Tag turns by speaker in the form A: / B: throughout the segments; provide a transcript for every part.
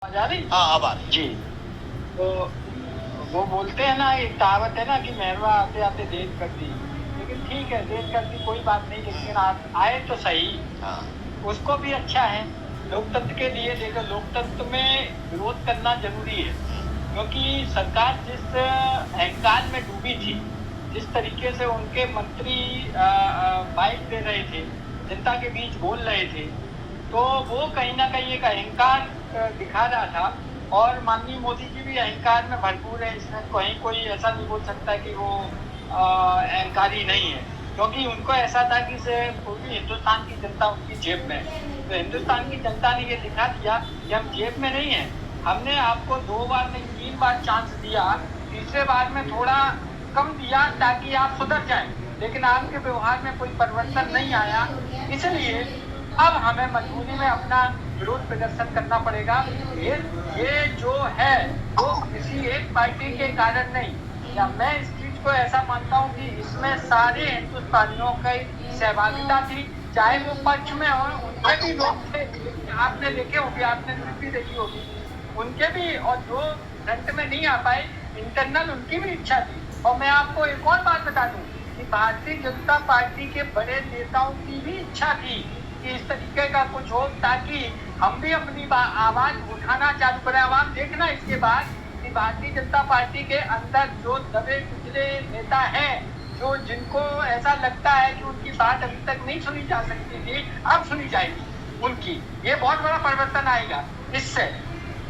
A: जा रही?
B: हाँ अब आ रही
A: जी। तो वो बोलते हैं ना, एक कहावत है ना कि मेहरबा आते आते देर कर दी। लेकिन ठीक है, देर कर दी कोई बात नहीं, लेकिन आए तो सही।
B: हाँ
A: उसको भी अच्छा है। लोकतंत्र के लिए देखो, लोकतंत्र में विरोध करना जरूरी है, क्योंकि सरकार जिस अहंकार में डूबी थी, जिस तरीके से उनके मंत्री बाइट दे रहे थे, जनता के बीच बोल रहे थे, तो वो कहीं ना कहीं एक अहंकार दिखा रहा था। और माननीय मोदी जी भी अहंकार में भरपूर है, इसमें कहीं कोई ऐसा नहीं बोल सकता कि वो अहंकारी नहीं है, क्योंकि उनको ऐसा था कि पूरी हिंदुस्तान की जनता उनकी जेब में है। तो हिंदुस्तान की जनता ने ये दिखा दिया कि हम जेब में नहीं है। हमने आपको 2 बार नहीं 3 बार चांस दिया, तीसरे बार में थोड़ा कम दिया ताकि आप सुधर जाएं, लेकिन आपके व्यवहार में कोई परिवर्तन नहीं आया। इसलिए अब हमें मजबूरी में अपना विरोध प्रदर्शन करना पड़ेगा। ये जो है वो किसी एक पार्टी के कारण नहीं, या मैं इस चीज को ऐसा मानता हूँ कि इसमें सारे हिंदुस्तानियों की सहभागिता थी, चाहे वो पक्ष में हो, उनके भी लोग थे, आपने देखे होंगे, आपने न्यूज भी देखी होगी, उनके भी, और जो फ्रंट में नहीं आ पाए, इंटरनल उनकी भी इच्छा थी। और मैं आपको एक और बात बता दूं कि भारतीय जनता पार्टी के बड़े नेताओं की भी इच्छा थी कि इस तरीके का कुछ हो, ताकि हम भी अपनी आवाज उठाना चालू करें। अब आप देखना इसके बाद कि भारतीय जनता पार्टी के अंदर जो दबे कुचले नेता हैं, जो जिनको ऐसा लगता है कि उनकी बात अभी तक नहीं सुनी जा सकती थी, अब सुनी जाएगी उनकी। ये बहुत बड़ा परिवर्तन आएगा इससे।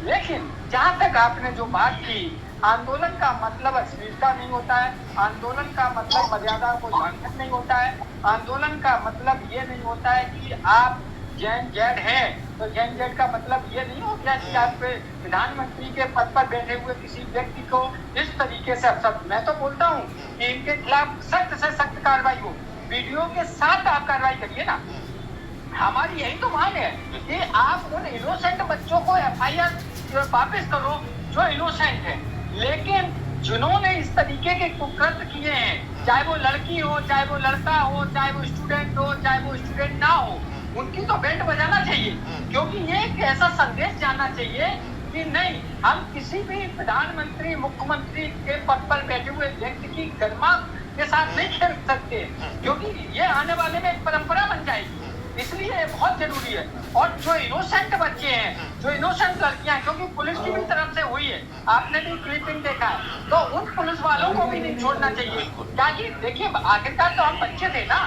A: लेकिन जहां तक आपने जो बात की, आंदोलन का मतलब अश्लीलता नहीं होता है, आंदोलन का मतलब मर्यादा को उल्लंघन नहीं होता है, आंदोलन का मतलब ये नहीं होता है कि आप जैन जेड है तो जैन जेड का मतलब ये नहीं हो गया कि आप प्रधानमंत्री के पद पर बैठे हुए किसी व्यक्ति को इस तरीके से सब। मैं तो बोलता हूँ कि इनके खिलाफ सख्त से सख्त कार्रवाई हो, वीडियो के साथ आप कार्रवाई करिए ना। हमारी यही तो मांग है कि आप उन इनोसेंट बच्चों को FIR वापस करो जो इनोसेंट है, लेकिन जिन्होंने इस तरीके के कुकृत्य किए हैं, चाहे वो लड़की हो, चाहे वो लड़का हो, चाहे वो स्टूडेंट हो, चाहे वो स्टूडेंट ना हो, उनकी तो बैंड बजाना चाहिए, क्योंकि ये एक ऐसा संदेश जाना चाहिए कि नहीं, हम किसी भी प्रधानमंत्री मुख्यमंत्री के पद पर बैठे हुए व्यक्ति की गरिमा के साथ नहीं खेल सकते, क्योंकि ये आने वाले में एक परंपरा बन जाएगी। इसलिए बहुत जरूरी है। और जो इनोसेंट बच्चे हैं, जो इनोसेंट लड़कियां हैं, क्योंकि पुलिस की भी तरफ से हुई है, आपने भी क्लिपिंग देखा है, तो उन पुलिस वालों को भी नहीं छोड़ना चाहिए। ताकि देखिए, आखिरकार तो हम बच्चे थे ना,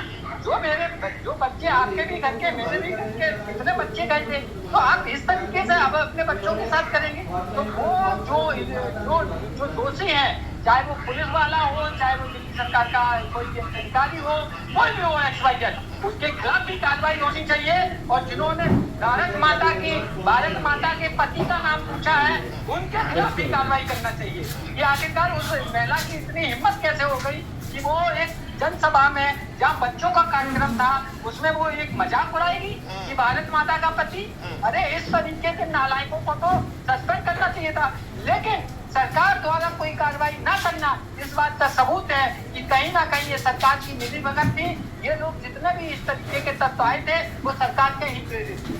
A: जो बच्चे आपके भी घर के, मेरे भी घर के कितने बच्चे गए थे, तो आप इस तरीके से अब अपने बच्चों के साथ करेंगे तो वो जो दोषी है, चाहे वो पुलिस वाला हो, चाहे वो दिल्ली सरकार का कोई अधिकारी हो, कोई भी हो, XYZ, उसके खिलाफ भी कार्रवाई होनी चाहिए। और जिन्होंने भारत माता के पति का नाम पूछा है, उनके खिलाफ भी कार्रवाई करना चाहिए। कि आखिरकार उस महिला की इतनी हिम्मत कैसे हो गई कि वो एक जनसभा में, जहाँ बच्चों का कार्यक्रम था, उसमें वो एक मजाक उड़ाएगी कि भारत माता का पति। अरे इस तरीके के नालायकों को तो सस्पेंड करना चाहिए था। लेकिन सरकार द्वारा कोई कार्रवाई न करना इस बात का सबूत है कि कहीं ना कहीं ये सरकार की मिलीभगत थी। ये लोग जितने भी इस तरीके के तत्व आए थे, वो सरकार के ही प्रेरित थे।